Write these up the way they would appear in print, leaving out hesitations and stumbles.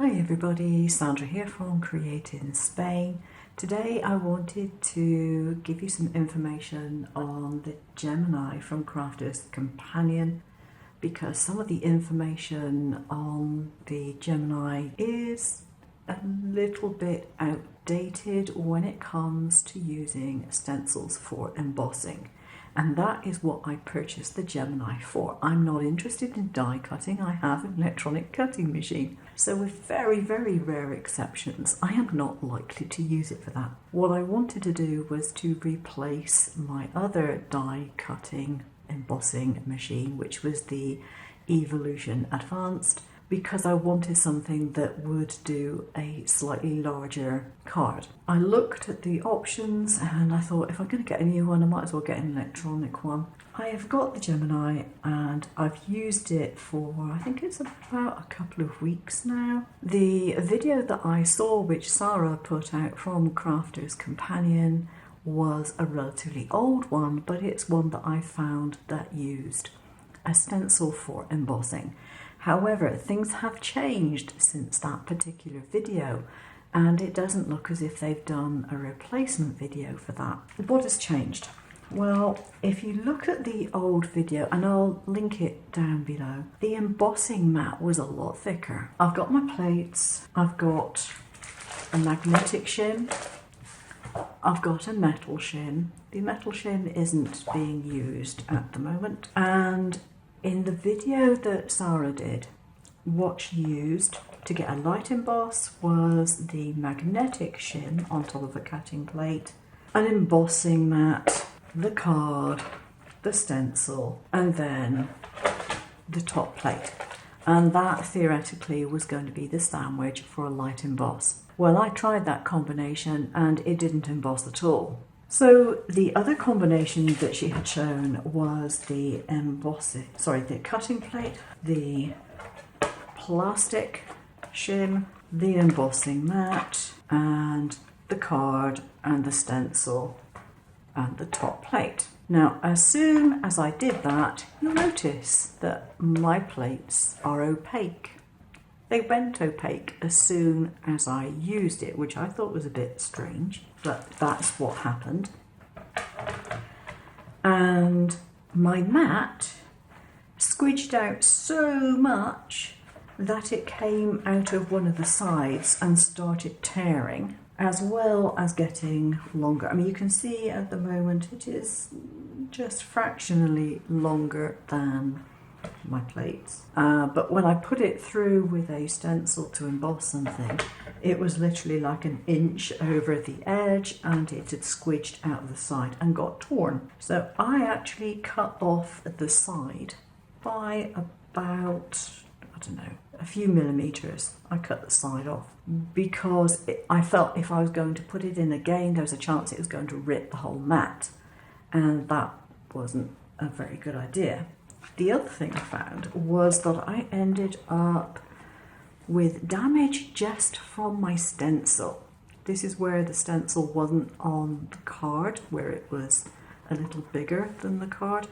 Hi everybody, Sandra here from createinspain. Today I wanted to give you some information on the Gemini from Crafter's Companion because some of the information on the Gemini is a little bit outdated when it comes to using stencils for embossing. And that is what I purchased the Gemini for. I'm not interested in die cutting, I have an electronic cutting machine. So with very, very rare exceptions, I am not likely to use it for that. What I wanted to do was to replace my other die cutting embossing machine, which was the Evolution Advanced, because I wanted something that would do a slightly larger card. I looked at the options and I thought if I'm going to get a new one, I might as well get an electronic one. I have got the Gemini and I've used it for, I think it's about a couple of weeks now. The video that I saw, which Sandra put out from Crafter's Companion, was a relatively old one, but it's one that I found that used a stencil for embossing. However, things have changed since that particular video and it doesn't look as if they've done a replacement video for that. What has changed? Well, if you look at the old video, and I'll link it down below, the embossing mat was a lot thicker. I've got my plates, I've got a magnetic shim, I've got a metal shim. The metal shim isn't being used at the moment, and in the video that Sandra did, what she used to get a light emboss was the magnetic shim on top of a cutting plate, an embossing mat, the card, the stencil, and then the top plate. And that theoretically was going to be the sandwich for a light emboss. Well, I tried that combination and it didn't emboss at all. So the other combination that she had shown was the the cutting plate, the plastic shim, the embossing mat, and the card and the stencil and the top plate. Now, as soon as I did that, you'll notice that my plates are opaque. They went opaque as soon as I used it, which I thought was a bit strange, but that's what happened. And my mat squidged out so much that it came out of one of the sides and started tearing, as well as getting longer. I mean, you can see at the moment it is just fractionally longer than my plates, but when I put it through with a stencil to emboss something, it was literally like an inch over the edge and it had squidged out of the side and got torn. So I actually cut off the side by about, I don't know, a few millimeters. I cut the side off because I felt if I was going to put it in again, there was a chance it was going to rip the whole mat, and that wasn't a very good idea. The other thing I found was that I ended up with damage just from my stencil. This is where the stencil wasn't on the card, where it was a little bigger than the card,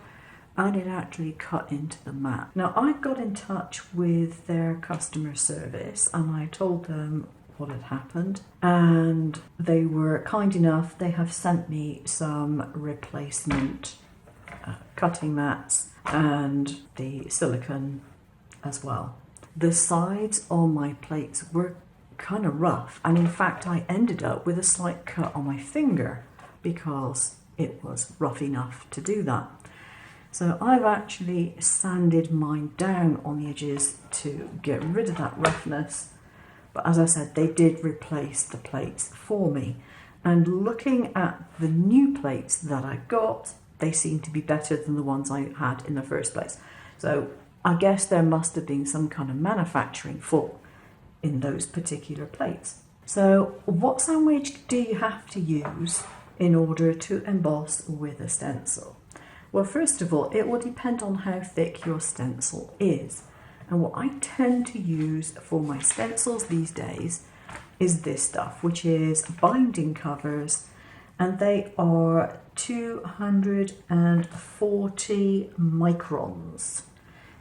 and it actually cut into the mat. Now, I got in touch with their customer service and I told them what had happened, and they were kind enough. They have sent me some replacement cutting mats and the silicone as well. The sides on my plates were kind of rough, and in fact I ended up with a slight cut on my finger because it was rough enough to do that. So I've actually sanded mine down on the edges to get rid of that roughness, but as I said, they did replace the plates for me, and looking at the new plates that I got, they seem to be better than the ones I had in the first place. So I guess there must have been some kind of manufacturing fault in those particular plates. So what sandwich do you have to use in order to emboss with a stencil? Well, first of all, it will depend on how thick your stencil is. And what I tend to use for my stencils these days is this stuff, which is binding covers, and they are 240 microns.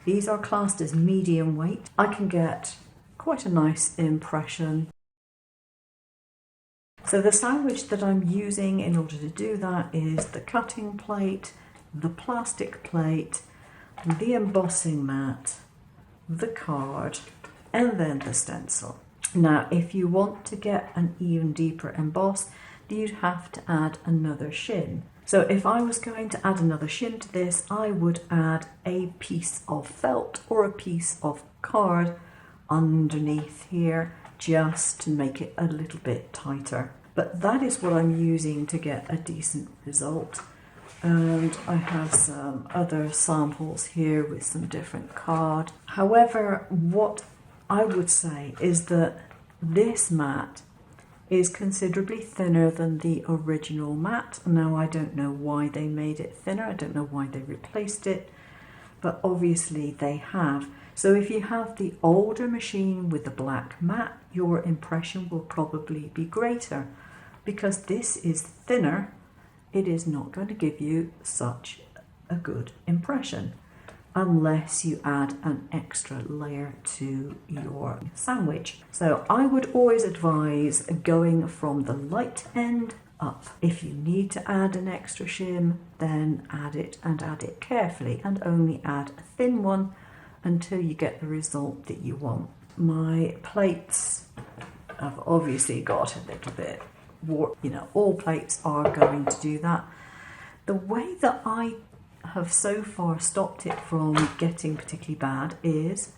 These are classed as medium weight. I can get quite a nice impression. So the sandwich that I'm using in order to do that is the cutting plate, the plastic plate, the embossing mat, the card, and then the stencil. Now, if you want to get an even deeper emboss, you'd have to add another shim. So if I was going to add another shim to this, I would add a piece of felt or a piece of card underneath here, just to make it a little bit tighter. But that is what I'm using to get a decent result. And I have some other samples here with some different card. However, what I would say is that this mat is considerably thinner than the original mat. Now, I don't know why they made it thinner. I don't know why they replaced it, but obviously they have. So if you have the older machine with the black mat, your impression will probably be greater. Because this is thinner, it is not going to give you such a good impression unless you add an extra layer to your sandwich. So I would always advise going from the light end up. If you need to add an extra shim, then add it, and add it carefully, and only add a thin one until you get the result that you want. My plates have obviously got a little bit warped. You know, all plates are going to do that. The way that I have so far stopped it from getting particularly bad is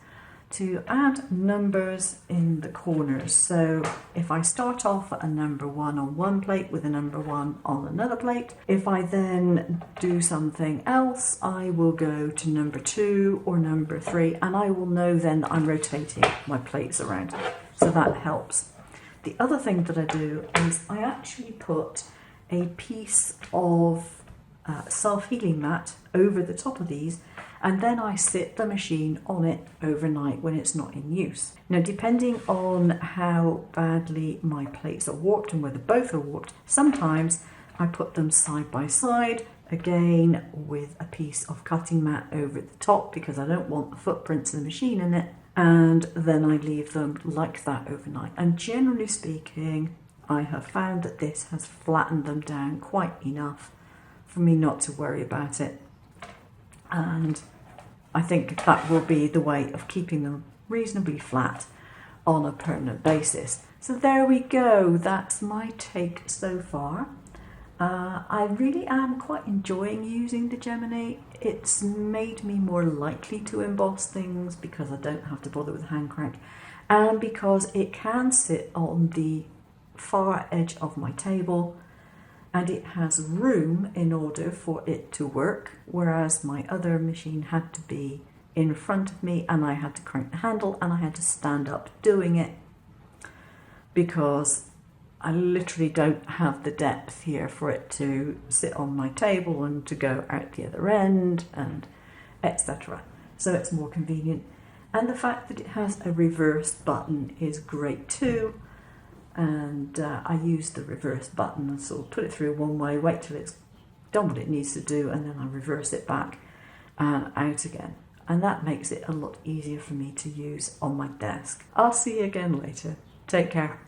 to add numbers in the corners. So if I start off at a number 1 on one plate with a number 1 on another plate, if I then do something else, I will go to number 2 or number 3, and I will know then that I'm rotating my plates around. So that helps. The other thing that I do is I actually put a piece of self-healing mat over the top of these, and then I sit the machine on it overnight when it's not in use. Now, depending on how badly my plates are warped and whether both are warped, sometimes I put them side by side, again with a piece of cutting mat over the top because I don't want the footprints of the machine in it, and then I leave them like that overnight. And generally speaking, I have found that this has flattened them down quite enough for me not to worry about it, and I think that will be the way of keeping them reasonably flat on a permanent basis. So there we go, that's my take so far. I really am quite enjoying using the Gemini. It's made me more likely to emboss things because I don't have to bother with hand crank, and because it can sit on the far edge of my table and it has room in order for it to work, whereas my other machine had to be in front of me and I had to crank the handle and I had to stand up doing it because I literally don't have the depth here for it to sit on my table and to go out the other end and etc. So it's more convenient. And the fact that it has a reverse button is great too. And I use the reverse button, and so put it through one way, wait till it's done what it needs to do, and then I reverse it back and out again. And that makes it a lot easier for me to use on my desk. I'll see you again later. Take care.